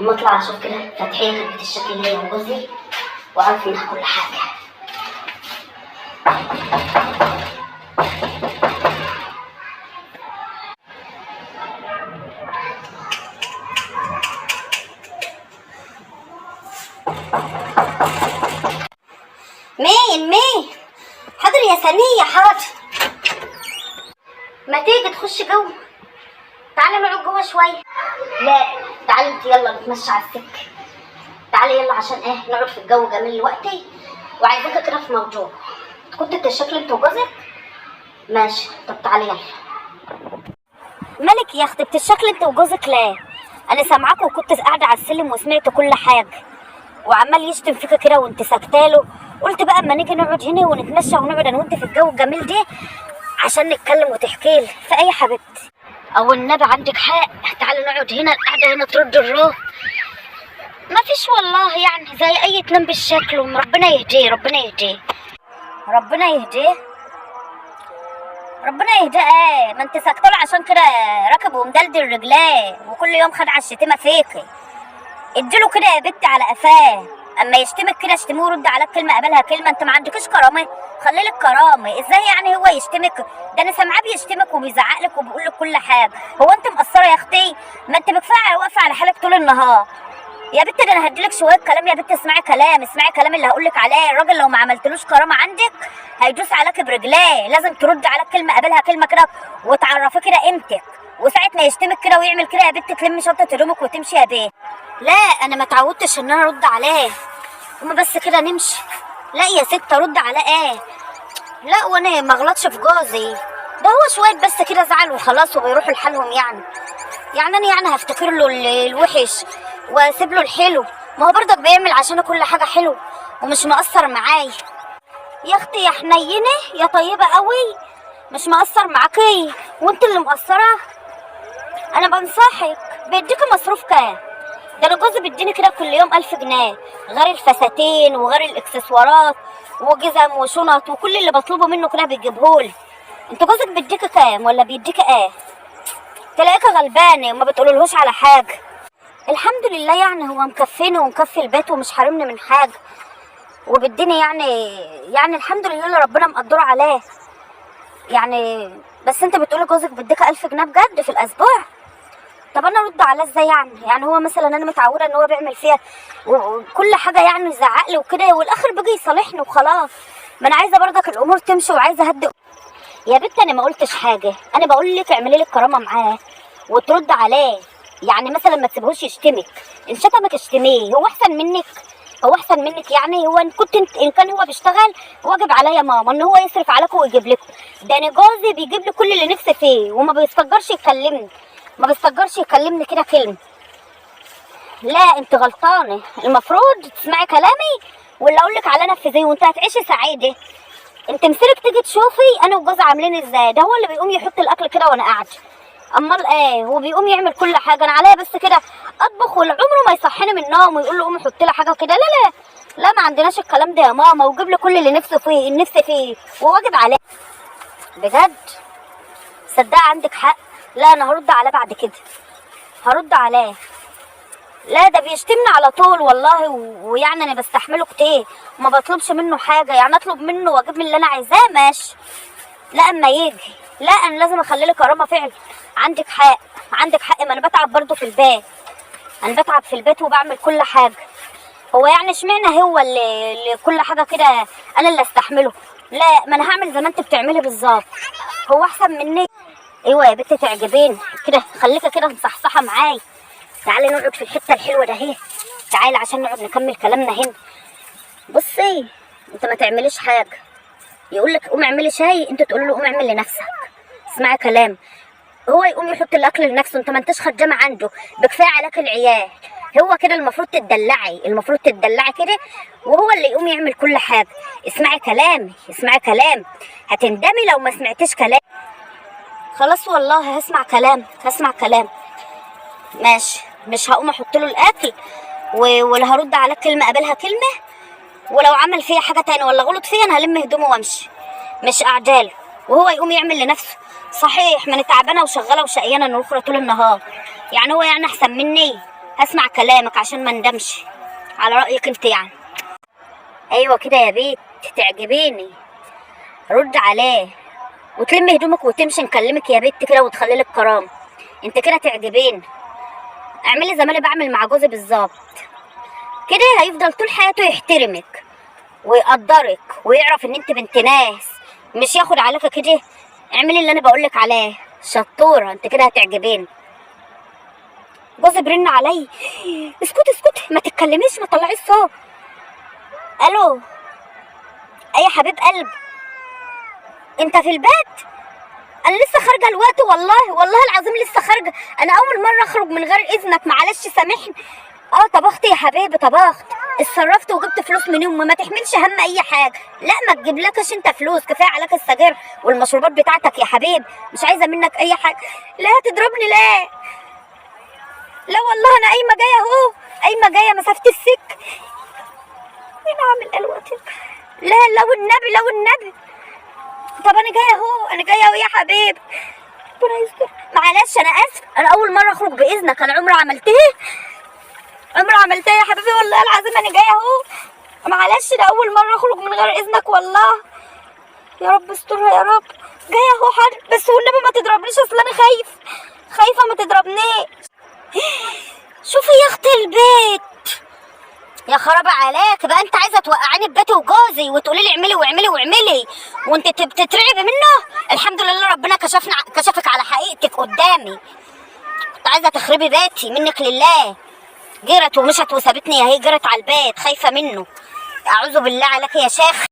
اما اطلع اشوف كده فتحيه كانت الشكل هي وجوزي واعرف منها كل حاجه. مين حاضر يا سنيه حاضر. ما تيجي تخش جوه، تعالي نقعد جوه شويه. لا تعالي انت يلا نتمشى على السكه. تعالي يلا عشان نقعد في الجو جميل دلوقتي وعايزاكي كده في موضوع. كنت تشكلي انت وجوزك؟ ماشي طب تعالي يلا. مالك يا اختي بتشكلي انت وجوزك ليه؟ انا سامعاكوا وكنت قاعده على السلم وسمعت كل حاجه وعمال يشتم فيك كده وانت ساكتاله. قلت بقى اما نيجي نقعد هنا ونتمشى ونقعد انا وانت في الجو الجميل ده عشان نتكلم وتحكي لي في اي حبيبتي. او النبي عندك حق، تعالي نقعد هنا، القعده هنا ترد الروح. ما فيش والله يعني زي اي اتنين بالشكل، وربنا يهديه ربنا يهديه ربنا يهديه ربنا يهديه. ما انت ساكتاله عشان كده راكب ومدلدل رجليه وكل يوم خد على الشتيمه فيكي. اديله كده يا بنتي على قفاه، اما يشتمك كده اشتموه ورد عليك كلمه قبلها كلمه. انت ما عندكش كرامه، خلي لك كرامه. ازاي يعني هو يشتمك؟ ده انا سامعاه بيشتمك وبيزعق لك وبيقول لك كل حاجه. هو انت مقصره يا اختي؟ ما انت بكفايه واقفه على حالك طول النهار يا بنتي. ده انا هديلك شويه كلام يا بنتي، اسمعي كلام اللي هقول لك عليه. الراجل لو ما عملتلوش كرامه عندك هيدوس عليك برجليه. لازم ترد عليك كلمه قبلها كلمه كده وتعرفي كده قيمتك. وساعه ما يشتمك كده ويعمل كده يا بنتي تلمي شنطه هدومك وتمشي يا بيه. لا انا ما اتعودتش ان انا ارد عليه، هما بس كده نمشي. لا يا ست ارد على لا وانا ما غلطش في جوزي، ده هو شويه بس كده زعل وخلاص وبيروحوا لحالهم. يعني انا يعني هفتكر له الوحش واسيب له الحلو؟ ما هو برضك بيعمل عشان كل حاجه حلو ومش مقصر معايا. يا اختي يا حنينه يا طيبه قوي، مش مقصر معاكي وانت اللي مقصره. انا بنصحك، بيديكي مصروف كام؟ ده انا جوزي بيديني كده كل يوم 1000 جنيه غير الفساتين وغير الاكسسوارات وجزم وشنط وكل اللي بطلبه منه كده بيجيبهولي. انت جوزك بيديكي كام ولا بيديكي تلاقيكي غلبانه وما بتقولولهوش على حاجه. الحمد لله يعني هو مكفيني ومكفي البيت ومش حارمني من حاجه وبيديني يعني الحمد لله اللي ربنا مقدره عليه يعني. بس انت بتقولي جوزك بيديكي 1000 جنيه بجد في الاسبوع؟ طب انا ارد عليه ازاي يعني هو مثلا انا متعوده ان هو بيعمل فيها وكل حاجه يعني يزعق لي وكده والاخر بيجي يصالحني وخلاص. ما انا عايزه برضك الامور تمشي وعايزه اهدي. يا بنت انا ما قلتش حاجه، انا بقول لك اعملي لك كرامه معاه وترد عليه. يعني مثلا ما تسيبهوش يشتمك، ان شتمك اشتميه، هو احسن منك؟ يعني هو ان كان هو بيشتغل واجب عليا ماما ان هو يصرف عليكم ويجيب لكم. ده انا جوزي بيجيب لي كل اللي نفسي فيه وما بيستجرش يكلمني كده كلمه. لا انت غلطانه، المفروض تسمعي كلامي ولا اقول لك على نفذيه وانت هتعيشي سعيده. انت مسيرك تيجي تشوفي انا وجوزي عاملين ازاي. ده هو اللي بيقوم يحط الاكل كده وانا قاعده، امال هو بيقوم يعمل كل حاجه. انا عليا بس كده اطبخ ولا عمره ما يصحيني من النوم ويقول له قومي حطي لي حاجه كده. لا ما عندناش الكلام ده يا ماما، وجيب لي كل اللي نفسي فيه وواجب عليه بجد. صدقي عندك حق. لا انا هرد عليه بعد كده، هرد عليه. لا ده بيشتمني على طول والله ويعني انا بستحمله كتير وما بطلبش منه حاجه. يعني اطلب منه واجيب من اللي انا عايزاه ماشي، لا اما يجي لا انا لازم اخلي له كرامه فعلا. عندك حق ما انا بتعب برضه في البيت، وبعمل كل حاجه. هو يعني اشمعنى هو اللي كل حاجه كده انا اللي استحمله؟ لا ما انا هعمل زي ما انت بتعملي بالظبط، هو احسن مني. ايوه يا بنتي تعجبيني كده، خليكي كده مصحصحه معايا. تعالي نقعد في الحته الحلوه ده اهي، تعالي عشان نقعد نكمل كلامنا هنا. بصي انت ما تعمليش حاجه، يقول لك قومي اعملي شاي انت تقولي له قومي اعمل لنفسك. اسمعي كلام، هو يقوم يحط الاكل لنفسه، انت ما انتش خدامه عنده، بكفايه عليك العيال. هو كده المفروض تدلعي كده وهو اللي يقوم يعمل كل حاجه. اسمعي كلام، هتندمي لو ما سمعتيش كلام. خلاص والله هسمع كلام ماشي. مش هقوم احط له الاكل ولا هرد عليك كلمه قبلها كلمه، ولو عمل فيا حاجه تاني ولا غلط فيا انا هلم هدومه وامشي، مش قاعداله وهو يقوم يعمل لنفسه. صحيح ما انا تعبانه وشغاله وشقيانه انا الاخرى طول النهار، يعني هو يعني احسن مني؟ هسمع كلامك عشان ما ندمش على رايك انت يعني. ايوه كده يا بيت تعجبيني، رد عليه وتلم هدومك وتمشي. نكلمك يا بنت كده وتخلي لك كرامه، انت كده تعجبين. اعملي زي ما انا بعمل مع جوزي بالظبط كده، هيفضل طول حياته يحترمك ويقدرك ويعرف ان انت بنت ناس، مش ياخد عليك كده. اعملي اللي انا بقولك عليه، شطوره، انت كده هتعجبين. جوزي برن علي. اسكتي اسكتي، ما تتكلميش، ما تطلعيش صوت. الو، اي يا حبيب قلب، انت في البيت؟ انا لسه خارجه الوقت، والله العظيم لسه خارجه. انا اول مره اخرج من غير اذنك، معلش سامحني. طبخت يا حبيبي، طبخت، اتصرفت وجبت فلوس من يوم. ما تحملش هم اي حاجه، لا ما تجيبلكش انت فلوس، كفايه عليك السجاير والمشروبات بتاعتك يا حبيبي، مش عايزه منك اي حاجه. لا تضربني ليه؟ لا والله انا قايمه جايه اهو، قايمه جايه مسافه السك. انا اعمل الوقت؟ لا لو النبي، لو النبي. طب انا جايه اهو، انا جايه اهو يا حبيبي، ربنا يستر. معلش انا اسف، انا اول مره اخرج باذنك، انا عمري عملت ايه؟ عمري عملت ايه يا حبيبي؟ والله العظيم انا جايه اهو، معلش ده اول مره اخرج من غير اذنك والله. يا رب استرها يا رب. جايه اهو حاضر، بس والنبي ما تضربنيش، اصل انا خايفه ما تضربنيش. شوفي يا اختي البيت، يا خرابي عليك بقى، انت عايزه توقعيني ببيتي وجوزي وتقولي لي اعملي واعملي واعملي وانت بتترعبي منه؟ الحمد لله ربنا كشفك على حقيقتك قدامي. كنت عايزه تخربي بيتي منك لله، جرت ومشت وسابتني اهي، جرت على البيت خايفه منه. اعوذ بالله عليك يا شيخ.